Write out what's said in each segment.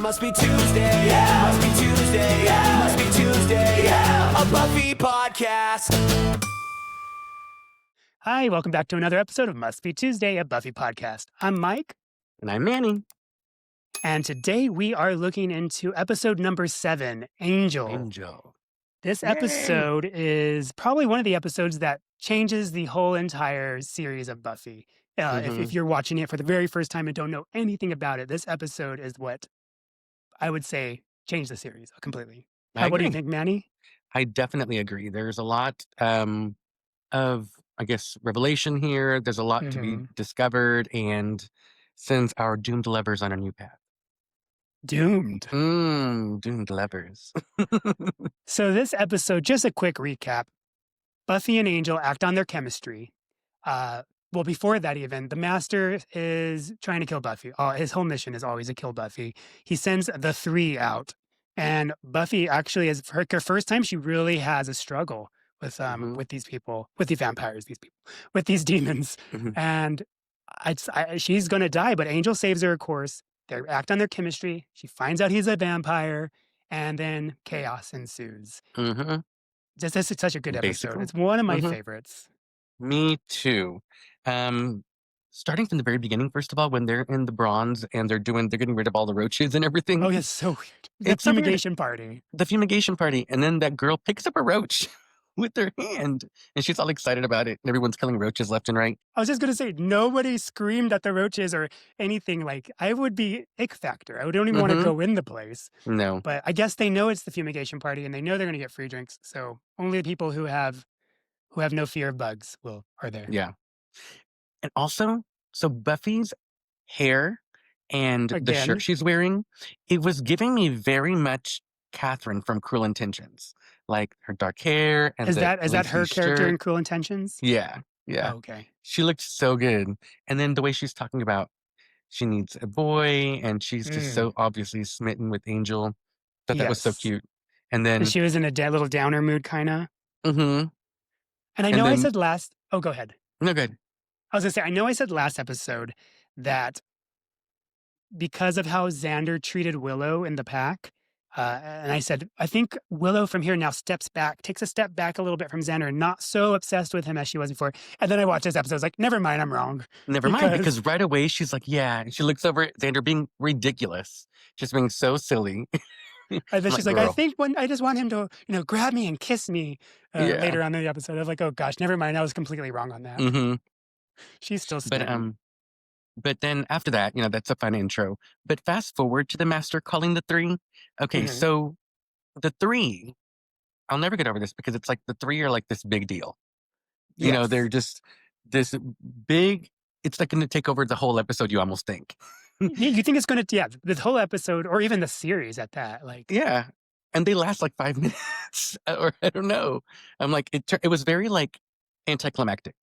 must be Tuesday, yeah. Must be Tuesday, yeah. Must be Tuesday, yeah. A Buffy podcast. Hi, welcome back to another episode of Must Be Tuesday, a Buffy podcast. I'm Mike. And I'm Manny. And today we are looking into episode number 7, Angel. This episode is probably one of the episodes that changes the whole entire series of Buffy. If you're watching it for the very first time and don't know anything about it, this episode is what I would say changed the series completely. What do you think, Manny? I definitely agree. There's a lot of, I guess, revelation here. There's a lot to be discovered and sends our doomed lovers on a new path. Doomed. Doomed lovers. So this episode, just a quick recap. Buffy and Angel act on their chemistry. Well, before that even, the Master is trying to kill Buffy. His whole mission is always to kill Buffy. He sends the 3 out. And Buffy actually, is her first time, she really has a struggle with these people, with the vampires, with these demons. And she's going to die, but Angel saves her, of course. They act on their chemistry. She finds out he's a vampire, and then chaos ensues. This is such a good episode. It's one of my favorites. Me too. Starting from the very beginning, first of all, when they're in the bronze and they're getting rid of all the roaches and everything. Oh, it's so weird. The fumigation party. The fumigation party. And then that girl picks up a roach with her hand and she's all excited about it. And everyone's killing roaches left and right. I was just going to say, nobody screamed at the roaches or anything. Like, I would be ick factor. I don't even want to go in the place. No. But I guess they know it's the fumigation party and they know they're going to get free drinks. So only the people who have no fear of bugs are there. Yeah. And also, so Buffy's hair and the shirt she's wearing, it was giving me very much Catherine from Cruel Intentions. Like her dark hair and is that her character shirt. in Cruel Intentions? Yeah. Oh, okay. She looked so good. And then the way she's talking about she needs a boy and she's just so obviously smitten with Angel. That was so cute. And then she was in a little downer mood, kind of. And I know I said last. Oh, go ahead. No, good. I was going to say, I know I said last episode that because of how Xander treated Willow in the pack, and I said, I think Willow from here now takes a step back a little bit from Xander and not so obsessed with him as she was before. And then I watched this episode. I was like, never mind, I'm wrong. Never mind, because right away she's like, yeah. And she looks over at Xander being ridiculous, just being so silly. And then she's like, I think I just want him to, grab me and kiss me later on in the episode. I was like, oh gosh, never mind. I was completely wrong on that. She's still smitten. But then after that, that's a fun intro. But fast forward to the Master calling the 3. Okay, so the 3, I'll never get over this because it's like the 3 are like this big deal. They're just this big, it's like going to take over the whole episode, you almost think. You think it's going to, the whole episode or even the series at that. Yeah. And they last like 5 minutes or I don't know. I'm like, it was very like anticlimactic.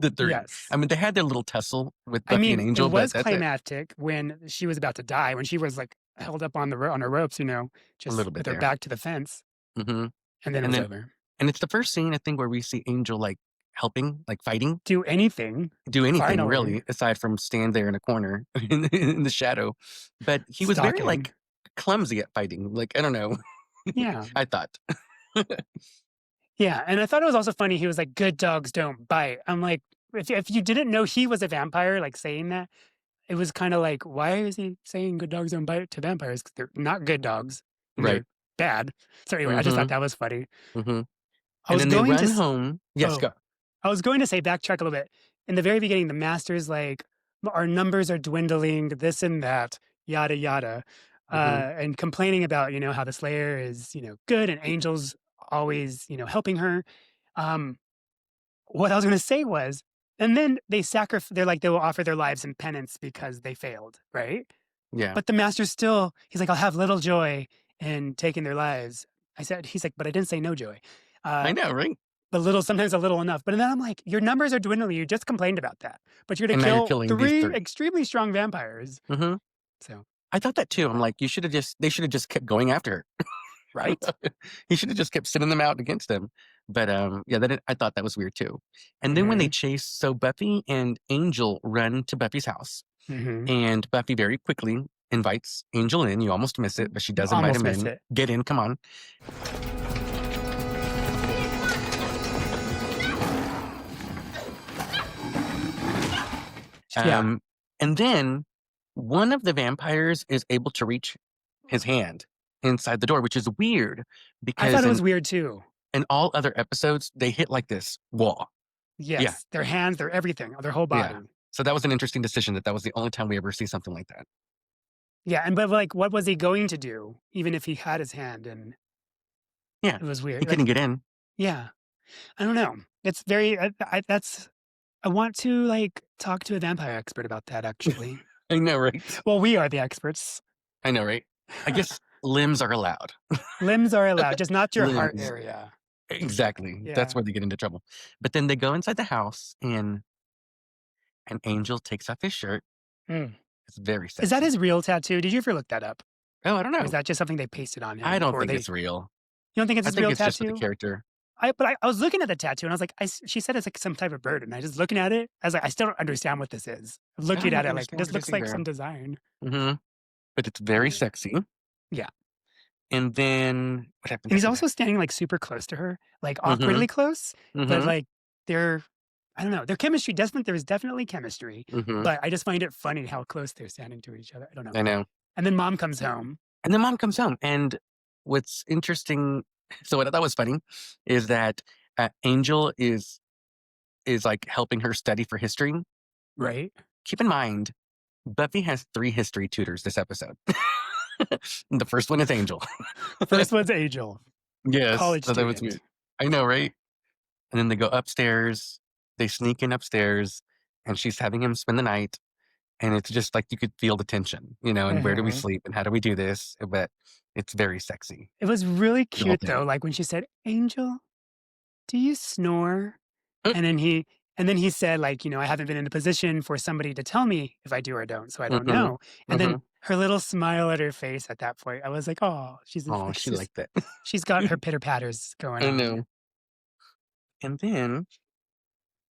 Yes. I mean, they had their little tussle with Buffy and Angel. It was climactic when she was about to die, when she was like held up on on her ropes, just a little bit with her back to the fence. And then it was over. And it's the first scene, I think, where we see Angel like helping, like fighting. Do anything, finally. Really, aside from stand there in a corner in the shadow. But he was very like clumsy at fighting. Like, I don't know. Yeah. I thought. Yeah, and I thought it was also funny. He was like, good dogs don't bite. I'm like, if you didn't know he was a vampire, like saying that, it was kind of like, why is he saying good dogs don't bite to vampires? Because they're not good dogs. They're bad. So anyway, I just thought that was funny. I was going to home. Yes, go. I was going to say, backtrack a little bit. In the very beginning, the Master's like, our numbers are dwindling, this and that, yada, yada. And complaining about, how the Slayer is, good and Angel's always, helping her. What I was going to say was, and then they will offer their lives in penance because they failed, right? Yeah. But the Master's still, he's like, I'll have little joy in taking their lives. He's like, but I didn't say no joy. I know, right? But sometimes a little enough. But then I'm like, your numbers are dwindling. You just complained about that. But you're going to kill 3 extremely strong vampires. So I thought that too. I'm like, they should have just kept going after her. Right? He should have just kept sending them out against them. But I thought that was weird too. And then when they chase, so Buffy and Angel run to Buffy's house. And Buffy very quickly invites Angel in. You almost miss it, but she does invite Almost him missed in. it. Get in, come on. Yeah. And then one of the vampires is able to reach his hand inside the door, which is weird I because thought it was weird too. in all other episodes, they hit like this wall. Yes. Their hands, their everything, their whole body. Yeah. So that was an interesting decision that was the only time we ever see something like that. Yeah. And but like, what was he going to do? Even if he had his hand, and Yeah. it was weird. He couldn't get in. Yeah. I don't know. It's very. I want to like talk to a vampire expert about that. Actually. I know, right? Well, we are the experts. I know, right? I guess limbs are allowed. Limbs are allowed, just not your heart Limbs. area. Exactly. Yeah. That's where they get into trouble. But then they go inside the house and an Angel takes off his shirt. Mm. It's very sexy. Is that his real tattoo? Did you ever look that up? Oh, I don't know. Or is that just something they pasted on him? I don't or think they, it's real. You don't think it's I his think real it's just tattoo? for the character. I was looking at the tattoo and I was like, she said it's like some type of bird, and I just looking at it, I was like, I still don't understand what this is. Looking don't at it, like understand this what looks it is like either. some design. Mm-hmm. But it's very sexy. Yeah. And then what happens? And he's after also standing like super close to her, like awkwardly close, that? but like I don't know, their chemistry there's definitely chemistry, but I just find it funny how close they're standing to each other. I don't know. I know. And then mom comes home. And then mom comes home. And what's interesting, so what I thought was funny is that Angel is like helping her study for history. Right. Keep in mind, Buffy has 3 history tutors this episode. The first one is Angel. First one's Angel. Yes. College so that was student. weird. I know, right? And then they go upstairs. They sneak in upstairs, and she's having him spend the night. And it's just like you could feel the tension, and where do we sleep and how do we do this? But it's very sexy. It was really cute thing. though, like when she said, "Angel, do you snore?" And then he said, like, I haven't been in a position for somebody to tell me if I do or don't, so I don't know. And then her little smile at her face at that point, I was like, oh, she liked that. She's got her pitter patters going on. I know. And then,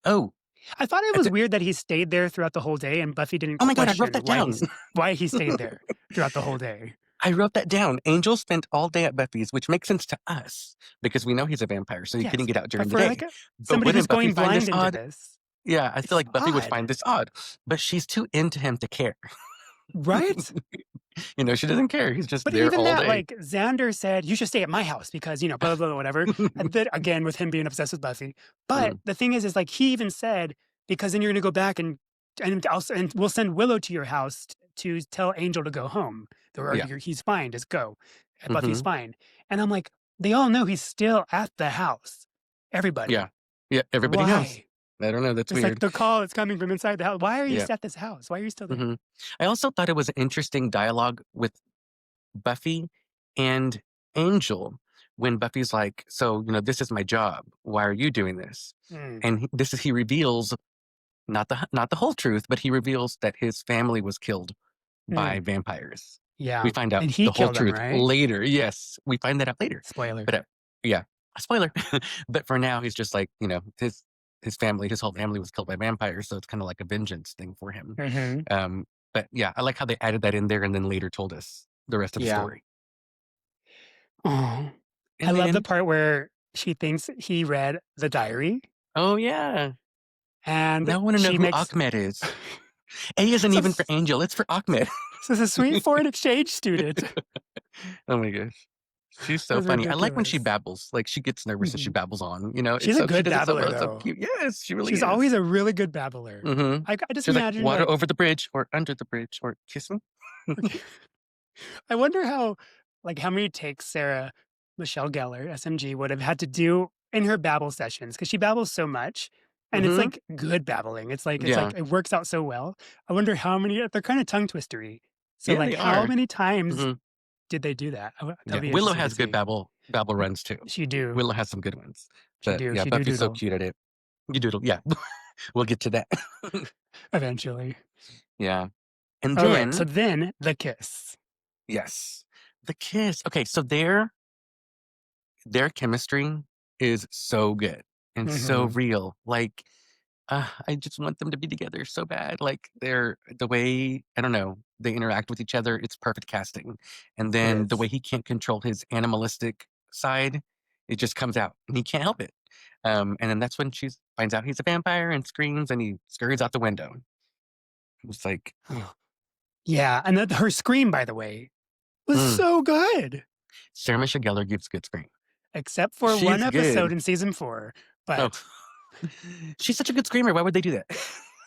I thought it was weird that he stayed there throughout the whole day and Buffy didn't oh my God, I question wrote that down. why he stayed there throughout the whole day. I wrote that down. Angel spent all day at Buffy's, which makes sense to us because we know he's a vampire, so he couldn't get out during the day. Like But somebody who's wouldn't Buffy going find blind this into odd? this. Yeah, I feel like Buffy would odd. find this odd, but she's too into him to care. Right? She doesn't care. He's just But there even all that, day. like, Xander said, you should stay at my house because, blah, blah, blah, whatever. And then, again, with him being obsessed with Buffy. But the thing is like, he even said, because then you're going to go back and we'll send Willow to your house to tell Angel to go home. He's fine, just go. And Buffy's fine. And I'm like, they all know he's still at the house. Everybody. Yeah, everybody Why? knows. I don't know. That's It's weird. like the call is coming from inside the house. Why are you at this house? Why are you still there? I also thought it was an interesting dialogue with Buffy and Angel when Buffy's like, so, this is my job. Why are you doing this? And he reveals not the whole truth, but he reveals that his family was killed by vampires. Yeah. We find out And he the whole killed them, truth right? later. Yes, we find that out later. Spoiler. But a spoiler. But for now, he's just like, his whole family was killed by vampires, so it's kind of like a vengeance thing for him. But yeah, I like how they added that in there and then later told us the rest of the story. Oh, I love the part where she thinks he read the diary. Oh yeah. And I want to know who Ahmed is. A isn't even for Angel, it's for Ahmed. This is a sweet foreign exchange student. Oh my gosh. She's so funny. I like when she babbles. Like she gets nervous and she babbles on. She's a good babbler, though. So cute. Yes, she really is. She's always a really good babbler. I just She's imagine like, water over the bridge or under the bridge or kiss me. I wonder how many takes Sarah Michelle Gellar, SMG, would have had to do in her babble sessions because she babbles so much. And it's like good babbling. It's like it works out so well. I wonder how many. They're kind of tongue twistery. So how many times did they do that? Willow has good babble runs too. She do. Willow has some good ones. But She Buffy's so cute at it. You doodle. Yeah, we'll get to that eventually. Yeah, and then so then the kiss. Yes, the kiss. Okay, so their chemistry is so good and so real. Like, I just want them to be together so bad. Like the way, I don't know, they interact with each other, it's perfect casting. And then the way he can't control his animalistic side, it just comes out and he can't help it. And then that's when she finds out he's a vampire and screams and he scurries out the window. It's like, Yeah, and her scream, by the way, was so good. Sarah Michelle Gellar gives good scream. Except for She's one episode good. in season 4. But she's such a good screamer. Why would they do that?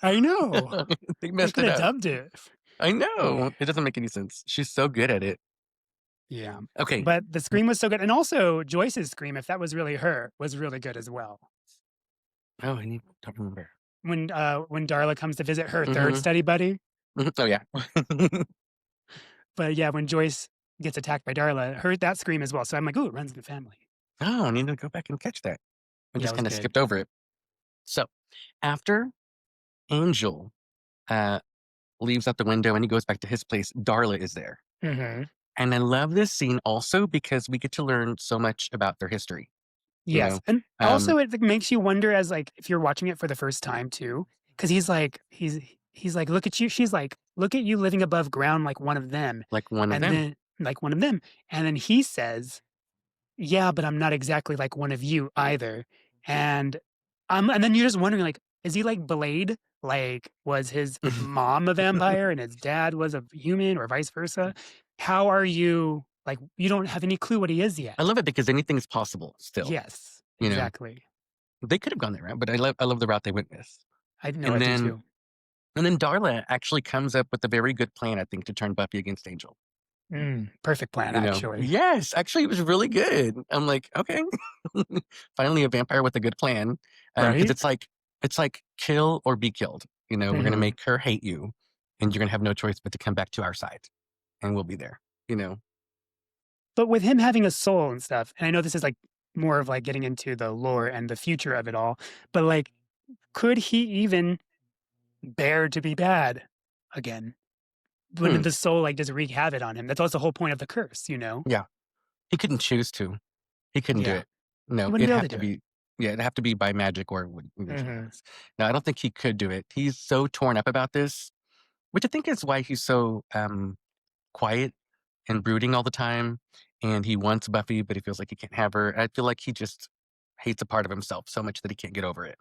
I know. They messed could it have up. dubbed it. I know. It doesn't make any sense. She's so good at it. Yeah. Okay. But the scream was so good. And also Joyce's scream, if that was really her, was really good as well. Oh, I don't remember. When Darla comes to visit her third study buddy. Oh, yeah. But yeah, when Joyce gets attacked by Darla, heard that scream as well. So I'm like, ooh, it runs in the family. Oh, I need to go back and catch that. I just kind of skipped over it. So after Angel leaves out the window and he goes back to his place, Darla is there. Mm-hmm. And I love this scene also because we get to learn so much about their history. Yes. And also it makes you wonder as like, if you're watching it for the first time too, because he's like, look at you. She's like, look at you living above ground like one of them. Like one of them. Then, like one of them. And then he says, yeah, but I'm not exactly like one of you either. And then you're just wondering, like, is he like Blade? Like, was his mom a vampire and his dad was a human or vice versa? How are you, like, you don't have any clue what he is yet. I love it because anything's possible still. Yes, you know? exactly. They could have gone that route, but I love the route they went with. I know, I do too. And then Darla actually comes up with a very good plan, I think, to turn Buffy against Angel. Perfect plan, actually. Yes, actually, it was really good. I'm like, okay, finally a vampire with a good plan. Because it's like kill or be killed. We're going to make her hate you, and you're going to have no choice but to come back to our side, and we'll be there. But with him having a soul and stuff, and I know this is like more of like getting into the lore and the future of it all, but like, could he even bear to be bad again? When the soul like just wreak havoc on him. That's also the whole point of the curse, Yeah. He couldn't choose to. He couldn't do it. No, it'd have to be. Yeah, it'd have to be by magic or it would. No, I don't think he could do it. He's so torn up about this, which I think is why he's so quiet and brooding all the time. And he wants Buffy, but he feels like he can't have her. I feel like he just hates a part of himself so much that he can't get over it.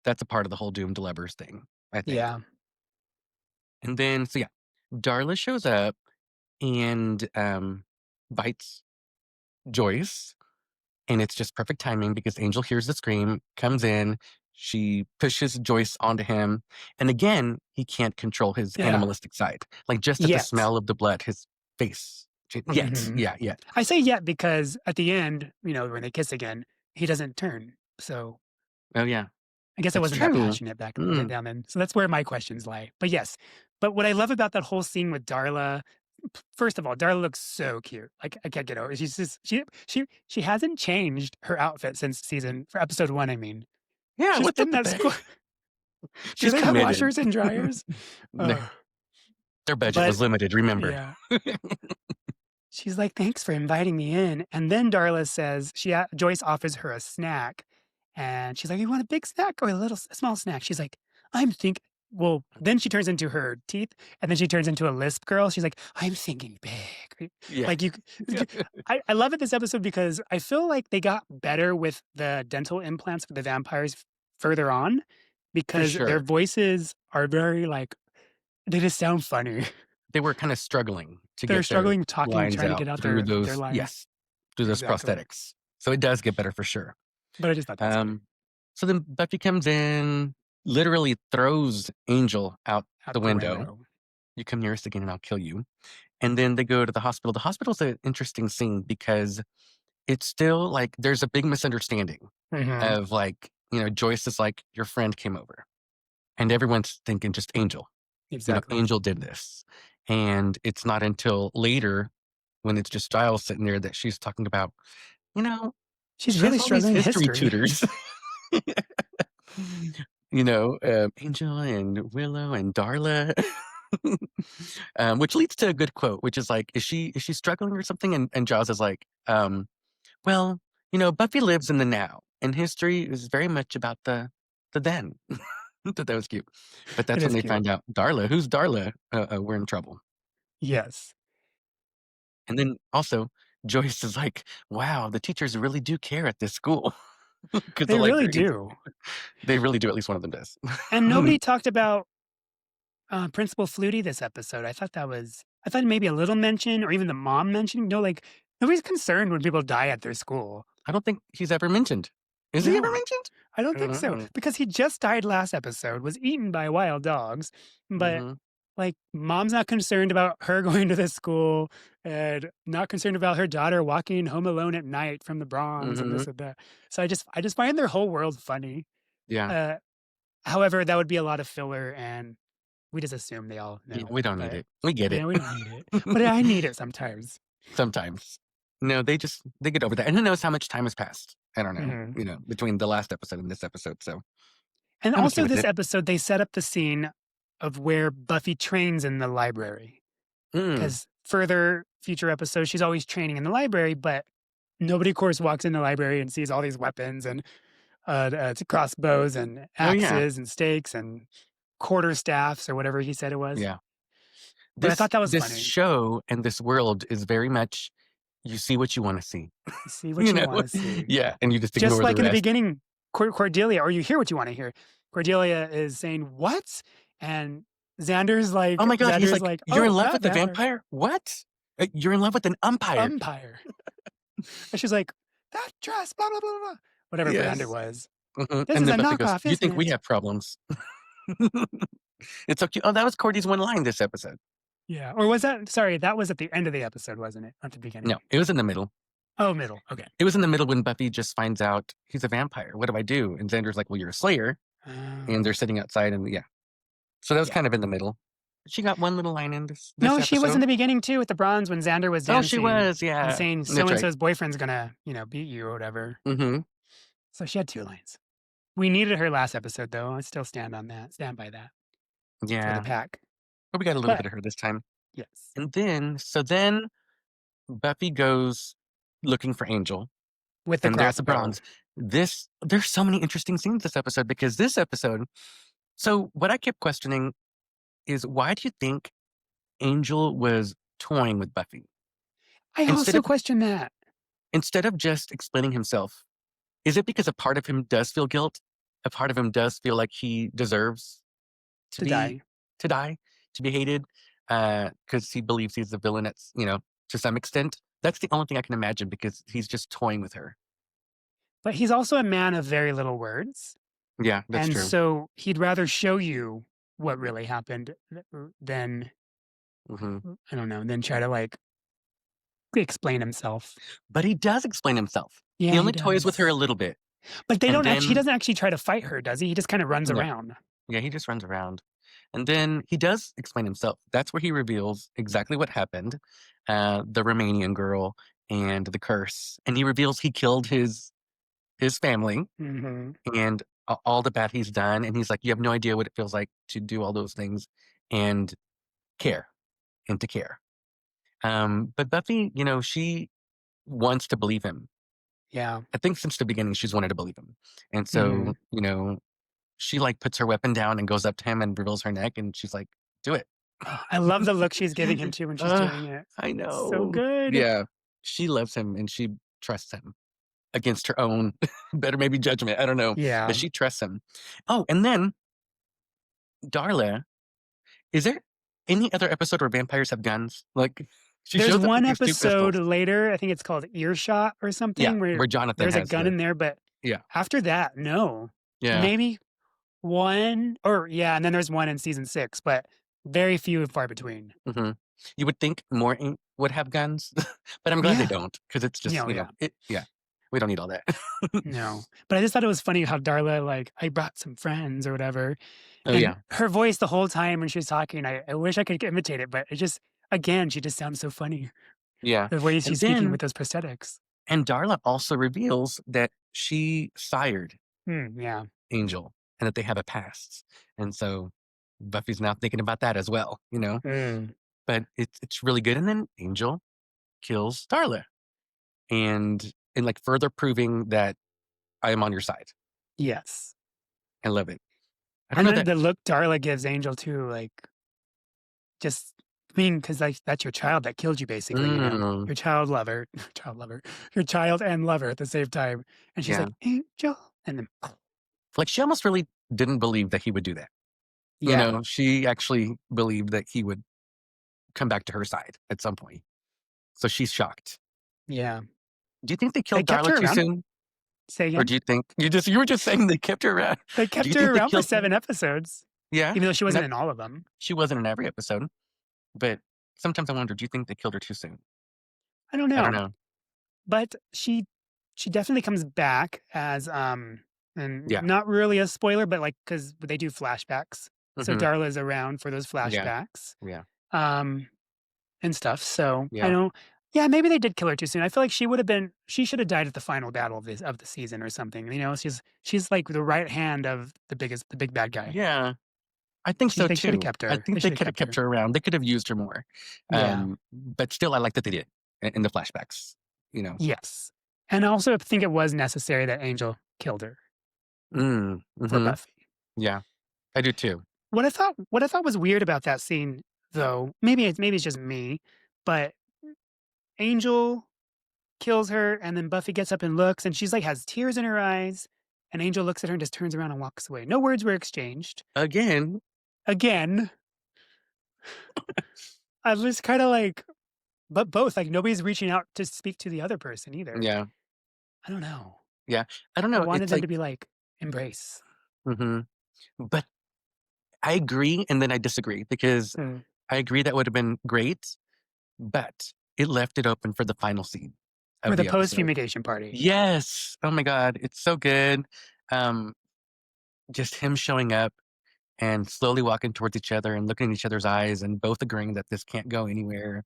That's a part of the whole doomed lovers thing, I think. Yeah. And then, Darla shows up and bites Joyce. And it's just perfect timing because Angel hears the scream, comes in, she pushes Joyce onto him. And again, he can't control his animalistic side. Like just at the smell of the blood, his face. Yet. I say yet because at the end, when they kiss again, he doesn't turn. So. Oh, yeah. I guess I wasn't that passionate back down then. So that's where my questions lie. But yes. But what I love about that whole scene with Darla, first of all, Darla looks so cute. Like I can't get over it. She's just she hasn't changed her outfit since for episode 1, I mean. Yeah, what's in that school? She's have washers and dryers? Their budget was limited, remember. Yeah. She's like, thanks for inviting me in. And then Darla says, Joyce offers her a snack. And she's like, you want a big snack or a small snack? She's like, well, then she turns into her teeth and then she turns into a lisp girl. She's like, I'm thinking big. Yeah. Like I love it this episode because I feel like they got better with the dental implants for the vampires further on because their voices are very like, they just sound funny. They were kind of struggling to They're get struggling talking, lines trying to out get out through their those, lines. yes, through those prosthetics. So it does get better for sure. But I just thought that was funny. So then Buffy comes in, literally throws Angel out the window. You come near us again and I'll kill you. And then they go to the hospital. The hospital's an interesting scene because it's still like there's a big misunderstanding of like, Joyce is like, your friend came over. And everyone's thinking just Angel. Exactly. Angel did this. And it's not until later when it's just Giles sitting there that she's talking about, she's really struggling with history tutors. Angel and Willow and Darla. Which leads to a good quote, which is like, is she struggling or something? And Giles is like, well, Buffy lives in the now, and history is very much about the then. I thought that was cute. But It that's when is they cute. find out Darla. Who's Darla? We're in trouble. Yes. And then also, Joyce is like, wow, the teachers really do care at this school. Because the They really librarians, do. they really do. At least one of them does. And nobody talked about Principal Flutie this episode. I thought maybe a little mention or even the mom mentioning. No, like nobody's concerned when people die at their school. I don't think he's ever mentioned. Is he ever No. mentioned? I don't think so. know. Because he just died last episode, was eaten by wild dogs, but Mhm. like mom's not concerned about her going to this school and not concerned about her daughter walking home alone at night from the Bronx and this Mhm. and that. So I just find their whole world funny. Yeah. Uh, however, that would be a lot of filler, and we just assume they all Yeah, know. we don't need But it. We get it. yeah, we don't need it. But I need it sometimes. Sometimes. No, they get over that. And who knows how much time has passed? I don't know. Mhm. Between the last episode and this episode. So And I'm okay also, with this it. episode, they set up the scene of where Buffy trains in the library. Mm. Because further future episodes, she's always training in the library, but nobody, of course, walks in the library and sees all these weapons and crossbows and Oh yeah. axes and stakes and quarterstaffs or whatever he said it was. Yeah. But I thought that was this funny. show and this world is very much you see what you want to see. You see what you want to see. Yeah. And you just ignore Just like the in the rest. beginning, Cordelia, or you hear what you want to hear. Cordelia is saying, "What?" And Xander's like, Oh my God. He's Xander's like, you're "Oh, in love that with the vampire. vampire? What? You're in love with an umpire. Umpire." And she's like, "That dress, blah, blah, blah, blah." Whatever brand it Yes. was. Mhm. This And is then a Buffy goes, knockoff, you isn't think we it? have problems? It's so cute. Oh, that was Cordy's one line this episode. Yeah. Or was that, sorry, that was at the end of the episode, wasn't it? Not the beginning. No, it was in the middle. Oh, middle. Okay. It was in the middle when Buffy just finds out he's a vampire. What do I do? And Xander's like, well, you're a slayer. And they're sitting outside and yeah. So that was Yeah. kind of in the middle. She got one little line in this No, episode. she was in the beginning too with the bronze when Xander was dancing. Oh, she was, And yeah. saying That's so and right. so's boyfriend's gonna, beat you or whatever. Mm-hmm. So she had 2 lines. We needed her last episode though. I still stand by that for Yeah. the pack. But we got a little But bit of her this time. yes. And then Buffy goes looking for Angel. With the And there's the crossbow. bronze. There's so many interesting scenes this episode because this episode. So what I kept questioning is why do you think Angel was toying with Buffy I also question that. instead of just explaining himself? Is it because a part of him does feel guilt? A part of him does feel like he deserves To die. to be hated, because he believes he's the villain. To some extent. That's the only thing I can imagine because he's just toying with her. But he's also a man of very little words. Yeah, that's And true. so he'd rather show you what really happened than, hmm I don't know, than try to like explain himself. But he does explain himself. Yeah, he only toys with does. her a little bit. But he And doesn't actually try to fight her, does he? He just kind of runs No. around. Yeah, he just runs around. And then he does explain himself. That's where he reveals exactly what happened. The Romanian girl and the curse. And he reveals he killed his family Hmm. and all the bad he's done. And he's like, you have no idea what it feels like to do all those things and care and to care. But Buffy, she wants to believe him. Yeah. I think since the beginning, she's wanted to believe him. And so, she like puts her weapon down and goes up to him and reveals her neck. And she's like, do it. I love the look she's giving him too when she's doing it. I know. So good. Yeah. She loves him and she trusts him against her own better maybe judgment. I don't know. Yeah. But she trusts him. Oh, and then Darla, is there any other episode where vampires have guns? Like she There's shows up one with these 2 episode pistols. later, I think it's called Earshot or something, Yeah, where Jonathan there's a has gun in there, but Yeah. after that, no. Yeah. Maybe one, and then there's one in season 6, but very few and far between. hmm You would think more would have guns, but I'm glad they Yeah. don't because it's just, Yeah. we don't need all that. No. But I just thought it was funny how Darla, like, I brought some friends or whatever. Oh, And yeah. her voice the whole time when she was talking, I wish I could imitate it, but it just, again, she just sounds so funny. Yeah. The way And she's speaking then- with those prosthetics. And Darla also reveals that she sired Yeah. Angel and that they have a past. And so Buffy's now thinking about that as well, But it's really good. And then Angel kills Darla. And like further proving that I am on your side. Yes. I love it. I don't And know then that. the look Darla gives Angel too, like, just I mean, because like that's your child that killed you, basically. Mm, Your child lover, your child and lover at the same time. And she's yeah. like, Angel, and then Like she almost really didn't believe that he would do that. yeah, She actually believed that he would come back to her side at some point. So she's shocked. yeah. Do you think they They killed kept Darla her too around. soon? Say Or again. do you think you were just saying they kept her around? They Do you kept think her they around for killed 7 episodes, Yeah. even though she wasn't Not in all of them. she wasn't in every episode. But sometimes I wonder, do you think they killed her too soon? I don't I don't know, know. but she definitely comes back as and Yeah. not really a spoiler, but like because they do flashbacks, so Hmm. Darla's around for those Yeah. flashbacks. Yeah. Um, and stuff. So I Yeah. don't. Yeah, maybe they did kill her too soon. I feel like she should have died at the final battle of the season or something. She's like the right hand of the big bad guy. Yeah. I think so They should have too. kept I her. They think they should have could have kept kept her. her around. They could have used her more. Yeah. But still I like that they did in the flashbacks, Yes. And I also think it was necessary that Angel killed her for Mm-hmm. Buffy. Yeah. I do too. What I thought was weird about that scene, though, maybe it's just me, but Angel kills her, and then Buffy gets up and looks, and she's like has tears in her eyes, and Angel looks at her and just turns around and walks away. No words were exchanged. Again. Again, I was kind of like, but both like nobody's reaching out to speak to the other person either. Yeah. I don't know. Yeah. I don't I know. wanted It's them like to be like embrace. hmm but I agree and then I disagree because Mm. I agree that would have been great, but it left it open for the final scene For of the the post episode. fumigation party. Yes. Oh my God. It's so good. Um, just him showing up and slowly walking towards each other and looking in each other's eyes and both agreeing that this can't go anywhere.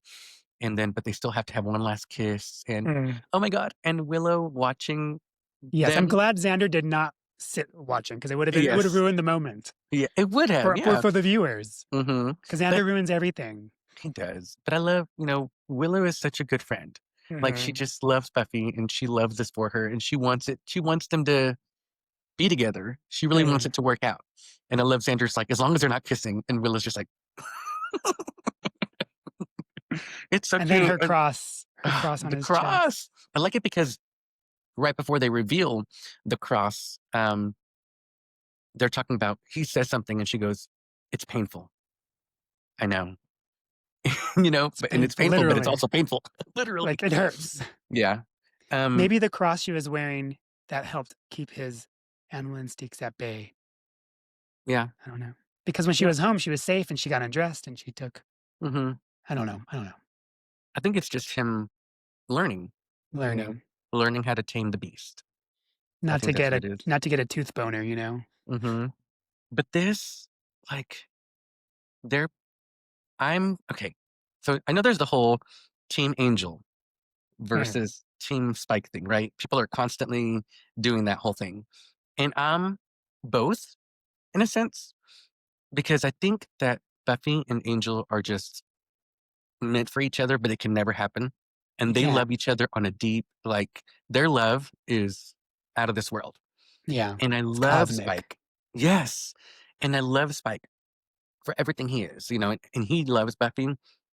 And then, but they still have to have one last kiss. And Mm. oh my God. And Willow watching Yes, I'm them. glad Xander did not sit watching because it would have Yes. ruined the moment Yeah, it would have. for Yeah. for the viewers Mm-hmm. because But Xander ruins everything. he does. But I love, Willow is such a good friend. Like she Mhm. just loves Buffy and she loves this for her and she wants it. She wants them to be together. She really wants Mm. it to work out. And I love Xander's like, as long as they're not kissing. And Willow's just like, it's so And cute. then her cross on The his cross. chest. I like it because right before they reveal the cross, they're talking about, he says something and she goes, it's painful. I know. And it's painful, but it's Literally. also painful. Literally. Like it hurts. Yeah. Maybe the cross she was wearing that helped keep his animal instincts at bay. Yeah. I don't know. Because when she Yeah. was home, she was safe and she got undressed and she took. Hmm. I don't know. I think it's just him learning, Learning learning how to tame the beast. I not to think that's get what it is. not to get a tooth boner. Hmm. But this, like, I'm okay. So I know there's the whole Team Angel versus Team Spike thing, right? People are constantly doing that whole thing. And I'm both in a sense, because I think that Buffy and Angel are just meant for each other, but it can never happen. And they can't. love each other on a deep, like, their love is out of this world. Yeah. And I love cosmic. Spike. Yes. And I love Spike for everything he is, and he loves Buffy,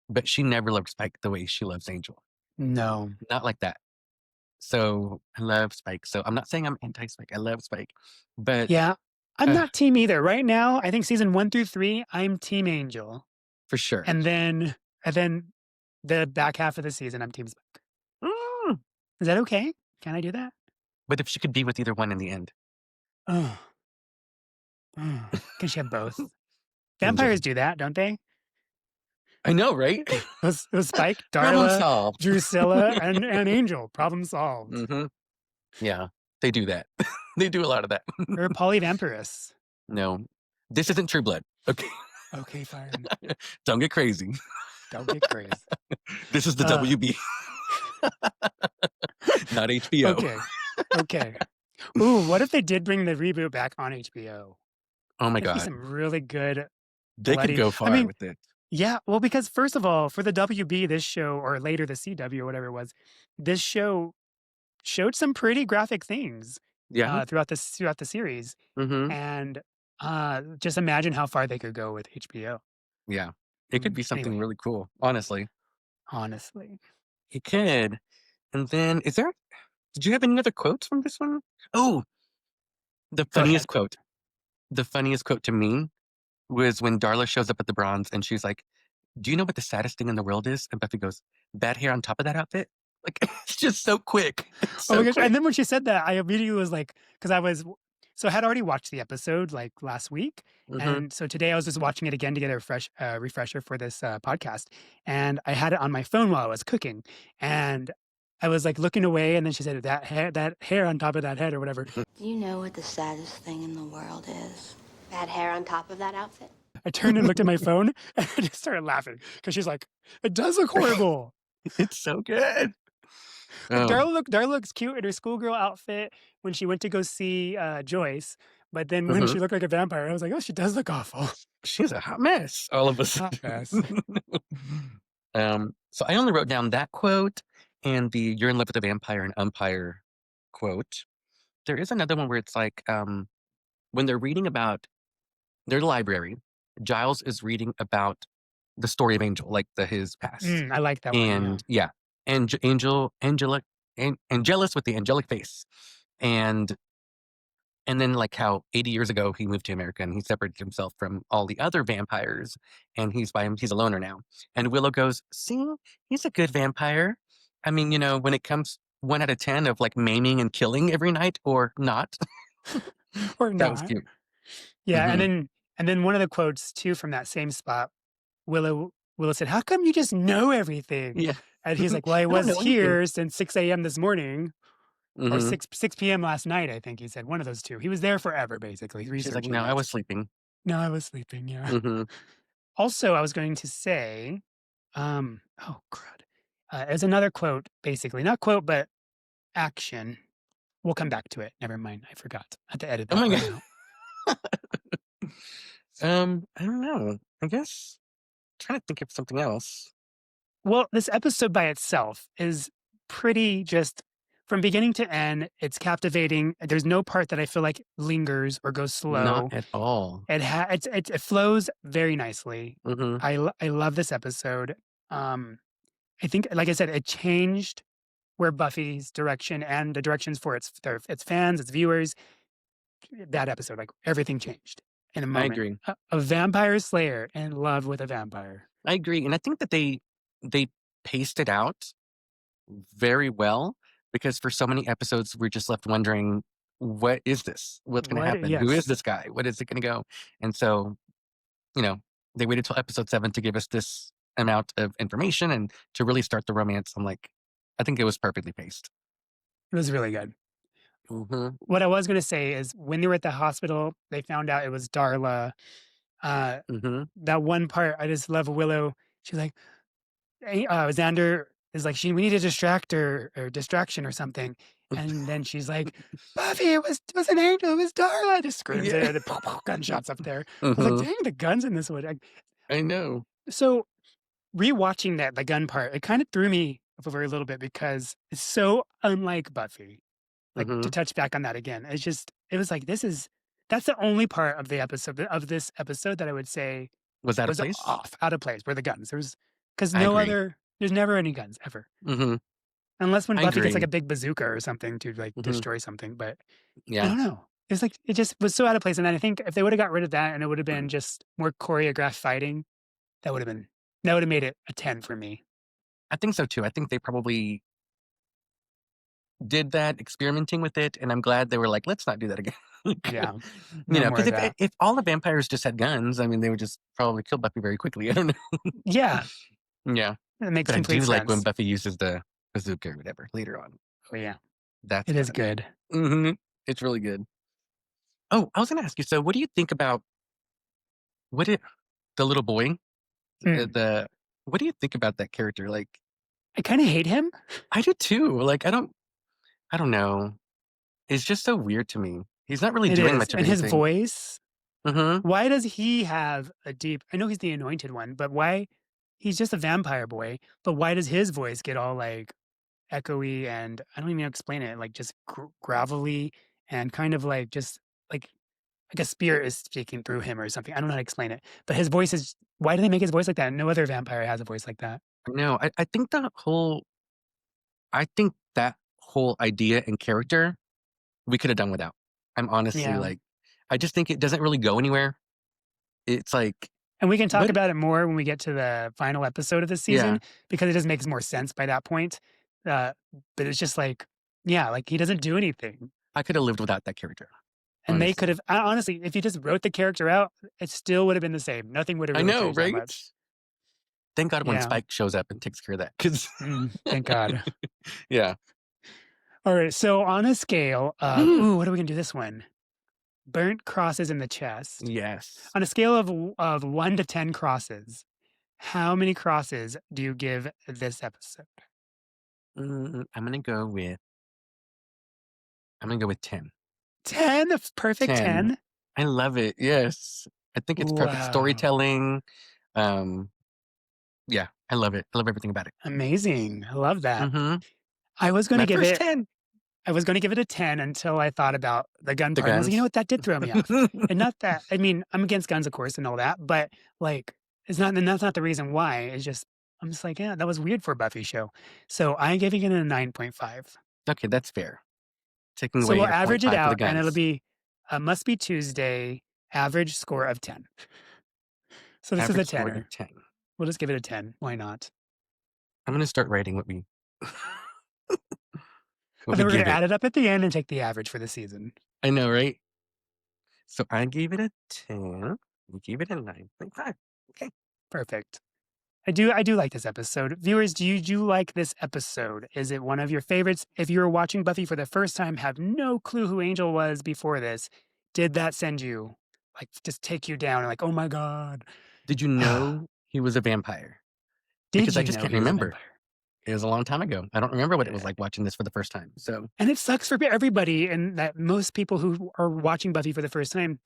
but she never loved Spike the way she loves Angel. No. Not like that. So I love Spike. So I'm not saying I'm anti-Spike. I love Spike. But Yeah. I'm not team either. Right now, I think season 1 through 3, I'm Team Angel. for sure. And then the back half of the season, I'm Team Spike. Mm. Is that okay? Can I do that? But if she could be with either one in the end. Oh. Can she have both? Vampires do that, don't they? I know, right? It was Spike, Problem Darla, solved. Drusilla, and Angel. Problem solved. Hmm. Yeah, they do that. They do a lot of that. They're a polyvampirous. No, this isn't True Blood. Okay, Okay, fine. don't get crazy. Don't get crazy. This is the WB, not HBO. Okay. Ooh, what if they did bring the reboot back on HBO? Oh my It'd be God, some really good. they bloody- could go I far mean, with it. Yeah, well, because first of all, for the WB, this show, or later the CW or whatever it was, this show showed some pretty graphic things Yeah. throughout the series, Hmm. and Just imagine how far they could go with HBO. Yeah. It could be something Anyway, really cool, honestly. honestly. It could. And then did you have any other quotes from this one? Oh, the Go funniest ahead. quote. The funniest quote to me was when Darla shows up at the Bronze and she's like, "Do you know what the saddest thing in the world is?" And Buffy goes, "Bad hair on top of that outfit." Like, it's just so quick. It's Oh my so gosh. quick. And then when she said that, I immediately was like, because I had already watched the episode like last week. Hmm. And so today I was just watching it again to get a fresh refresher for this podcast. And I had it on my phone while I was cooking. And I was like looking away. And then she said, that hair on top of that head or whatever. Do you know what the saddest thing in the world is? Bad hair on top of that outfit? I turned and looked at my phone and I just started laughing because she's like, it does look horrible. It's so good. Like Oh, Darla looks cute in her schoolgirl outfit when she went to go see Joyce, but then when mhm. she looked like a vampire, I was like, oh, she does look awful. She's a hot mess all of a Hot sudden. mess. So I only wrote down that quote and the "You're in love with a vampire and umpire" quote. There is another one where it's like when they're reading about their library, Giles is reading about the story of Angel, like his past, I like that one. Yeah. and yeah, and Angelus with the angelic face, and then like how 80 years ago he moved to America and he separated himself from all the other vampires and he's a loner now. And Willow goes, "See, he's a good vampire. I mean, when it comes 1 out of 10 of like maiming and killing every night or not." Or That was not. cute. Yeah. Hmm. And then one of the quotes too from that same spot, Willow said, how come you just know everything? Yeah. And he's like, well, I I don't was know anything. here since 6 a.m. this morning. Or Hmm. 6 p.m. last night, I think he said. One of those two. He was there forever, basically, She's like, researching "No, I it. was sleeping." No, I was sleeping, yeah. Hmm. Also, I was going to say, oh crud. As another quote, basically. Not quote, but action. We'll come back to it. Never mind. I forgot. I have to edit Oh that my part god. out. I don't know. I guess trying to think of something else. Well, this episode by itself is pretty just from beginning to end, it's captivating. There's no part that I feel like lingers or goes Not slow. at all. It flows very nicely. Hmm. I love this episode. I think, like I said, it changed where Buffy's direction and the directions for its fans, its viewers. That episode, like everything changed in a I moment. agree. A vampire slayer in love with a vampire. I agree, and I think that they paced it out very well because for so many episodes we're just left wondering, what is this? What's going to What? happen? Who is Yes, this guy? What is it going to go? And so, you know, they waited till episode 7 to give us this amount of information and to really start the romance. I think it was perfectly paced. it was really good. Hmm. What I was going to say is when they were at the hospital, they found out it was Darla. Uh, Hmm. that one part, I just love Willow. She's like, Xander is like, we need a distractor or distraction or something. And then she's like, Buffy, it was an angel, it was Darla. Just screams Yeah. it, and gunshots up there. I was like, Hmm. dang, the guns in this one. I know. So rewatching the gun part, it kind of threw me over a little bit because it's so unlike Buffy. Like Hmm. to touch back on that again, it was like that's the only part of this episode that I would say Was out of was place? out of place, were the guns. Because I agree. there's never any guns ever. Hmm. Unless when I Buffy gets like agree. a big bazooka or something to like Hmm. destroy something. But I Yeah. don't know. It's like it just was so out of place. And then I think if they would have got rid of that and it would have been just more choreographed fighting, that would have made it a 10 for me. I think so too. I think they probably did that experimenting with it, and I'm glad they were like, let's not do that again. Yeah. You No know, more of because that. if all the vampires just had guns, I mean, they would just probably kill Buffy very quickly. I don't know. Yeah. Yeah, It makes but I complete do like when sense. Buffy uses the bazooka or whatever later on. Oh yeah. That's It is fun. good. Hmm. It's really good. Oh, I was going to ask you. So, what do you think about the little boy? Mm. What do you think about that character? Like, I kind of hate him. I do too. Like, I don't know. It's just so weird to me. He's not really It doing is. much of And his anything. voice, Hmm. why does he have a deep, I know he's the anointed one, but why, he's just a vampire boy, but why does his voice get all like echoey and I don't even explain it, like just gravelly and kind of like just like like a spirit is speaking through him or something. I don't know how to explain it, but his voice is. Why do they make his voice like that? No other vampire has a voice like that. No, I think that whole idea and character we could have done without. I'm honestly Yeah. like, I just think it doesn't really go anywhere. It's like, And we can talk what? about it more when we get to the final episode of the season Yeah. because it just makes more sense by that point. But it's just like, yeah, like he doesn't do anything. I could have lived without that character. And they honestly. could have, honestly, if you just wrote the character out, it still would have been the same. Nothing would have I really know, changed that right? much. Thank God when Yeah. Spike shows up and takes care of that. Because Thank God. yeah. All right. So on a scale of, ooh, what are we going to do this one? Burnt crosses in the chest. Yes. On a scale of 1 to 10 crosses, how many crosses do you give this episode? I'm gonna go with 10. 10? A perfect 10? I love it. Yes. I think it's perfect Wow. storytelling. Yeah, I love it. I love everything about it. Amazing. I love that. Mm-hmm. I was going to give first it 10. I was going to give it a 10 until I thought about the gun The part. And I was like, you know guns. what? That did throw me off. And not that, I mean, I'm against guns, of course, and all that, but like, and that's not the reason why. It's just, I'm just like, yeah, that was weird for a Buffy show. So I'm giving it a 9.5. Okay, that's fair. Taking So away we'll your average 0.5 it for the out and it'll guns. be a Must Be Tuesday average score of 10. So this Average is a score 10. of 10. We'll just give it a 10. Why not? I'm gonna start writing what we And then we're going give to it. add it up at the end and take the average for the season. I know, right? So I gave it a 10. We gave it a 9.5. Okay. Perfect. I do like this episode. Viewers, do you like this episode? Is it one of your favorites? If you were watching Buffy for the first time, have no clue who Angel was before this, did that send you, like, just take you down? Like, oh my God. Did you know he was a vampire? Did Because you I just know can't he was a remember. vampire? It was a long time ago. I don't remember what it was like watching this for the first time. So And it sucks for everybody, and that most people who are watching Buffy for the first time,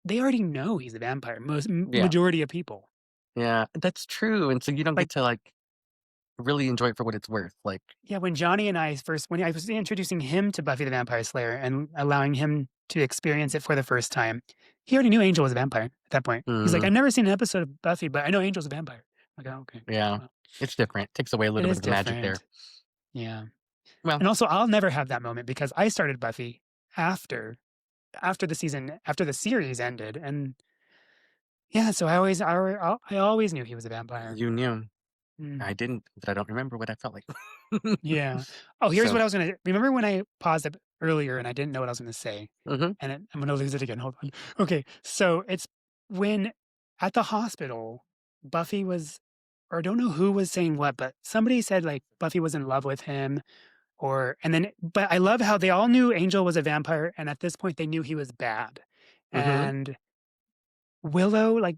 they already know he's a vampire. Majority of people. yeah, that's true. And so you don't Like- get to like really enjoy it for what it's worth. Like, Yeah, when Johnny and when I was introducing him to Buffy the Vampire Slayer and allowing him to experience it for the first time, he already knew Angel was a vampire at that point. He's like, Mhm. I've never seen an episode of Buffy, but I know Angel's a vampire. I'm like, oh, okay. yeah, Well, it's different. Takes away a it little bit is of the magic there. different. Yeah. Well, And also, I'll never have that moment because I started Buffy after the series ended, and yeah, so I always knew he was a vampire. you knew. Mm. I didn't, but I don't remember what I felt like. Yeah. Oh, here's So- what I was gonna remember when I paused it earlier and I didn't know what I was gonna say. Mhm. And I'm gonna lose it again. Hold on. Okay, so it's when at the hospital, Buffy was, or I don't know who was saying what, but somebody said like Buffy was in love with him, but I love how they all knew Angel was a vampire, and at this point they knew he was bad, Mhm. and Willow like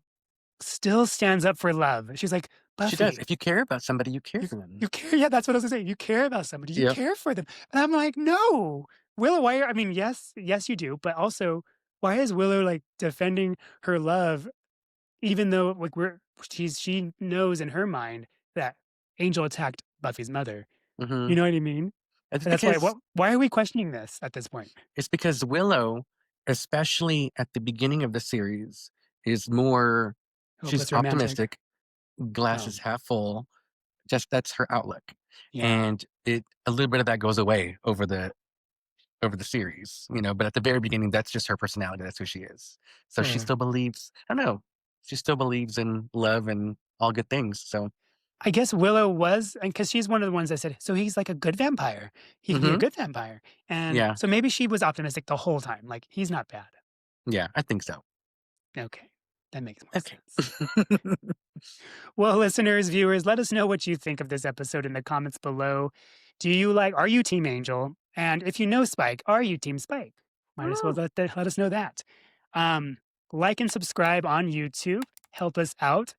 still stands up for love. She's like, Buffy, She does. If you care about somebody, you care for them. you care. Yeah, that's what I was gonna say. You care about somebody. You Yep. care for them. And I'm like, no, Willow. Why? I mean, yes, you do, but also, why is Willow like defending her love, even though like she knows in her mind that Angel attacked Buffy's mother. Mhm. You know what I mean? It's And that's why. because Why are we questioning this at this point? it's because Willow, especially at the beginning of the series, is more. She's Hopeless romantic. optimistic. Glass Oh. is half full. Just that's her outlook, Yeah. and a little bit of that goes away over the series, But at the very beginning, that's just her personality. That's who she is. So she Sure. still believes. I don't know. She still believes in love and all good things. So I guess Willow was, and because she's one of the ones that said, so he's like a good vampire. He can be a Mhm. good vampire. And Yeah. so maybe she was optimistic the whole time. Like, he's not bad. yeah, I think so. Okay. That makes more Okay. sense. Well, listeners, viewers, let us know what you think of this episode in the comments below. Are you Team Angel? And if you know Spike, are you Team Spike? Might as well let us know that. Like and subscribe on YouTube. Help us out.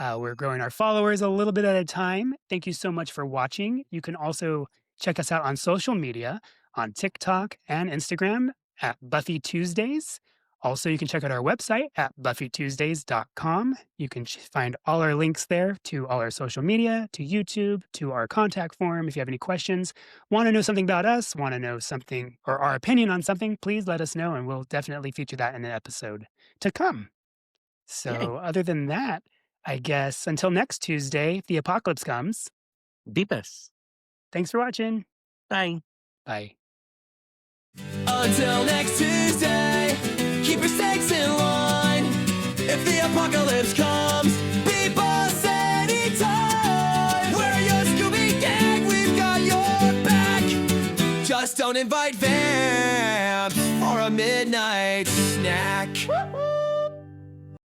We're growing our followers a little bit at a time. Thank you so much for watching. You can also check us out on social media on TikTok and Instagram at Buffy Tuesdays. Also, you can check out our website at buffytuesdays.com. You can find all our links there to all our social media, to YouTube, to our contact form. If you have any questions, want to know something about us, want to know something or our opinion on something, please let us know and we'll definitely feature that in an episode to come. So, other than that, I guess until next Tuesday, the apocalypse comes. Deepest. Thanks for watching. Bye. Bye. Until next Tuesday, keep your stakes in line. If the apocalypse comes, beat us anytime. We're your Scooby Gang, we've got your back. Just don't invite vamps or a midnight snack.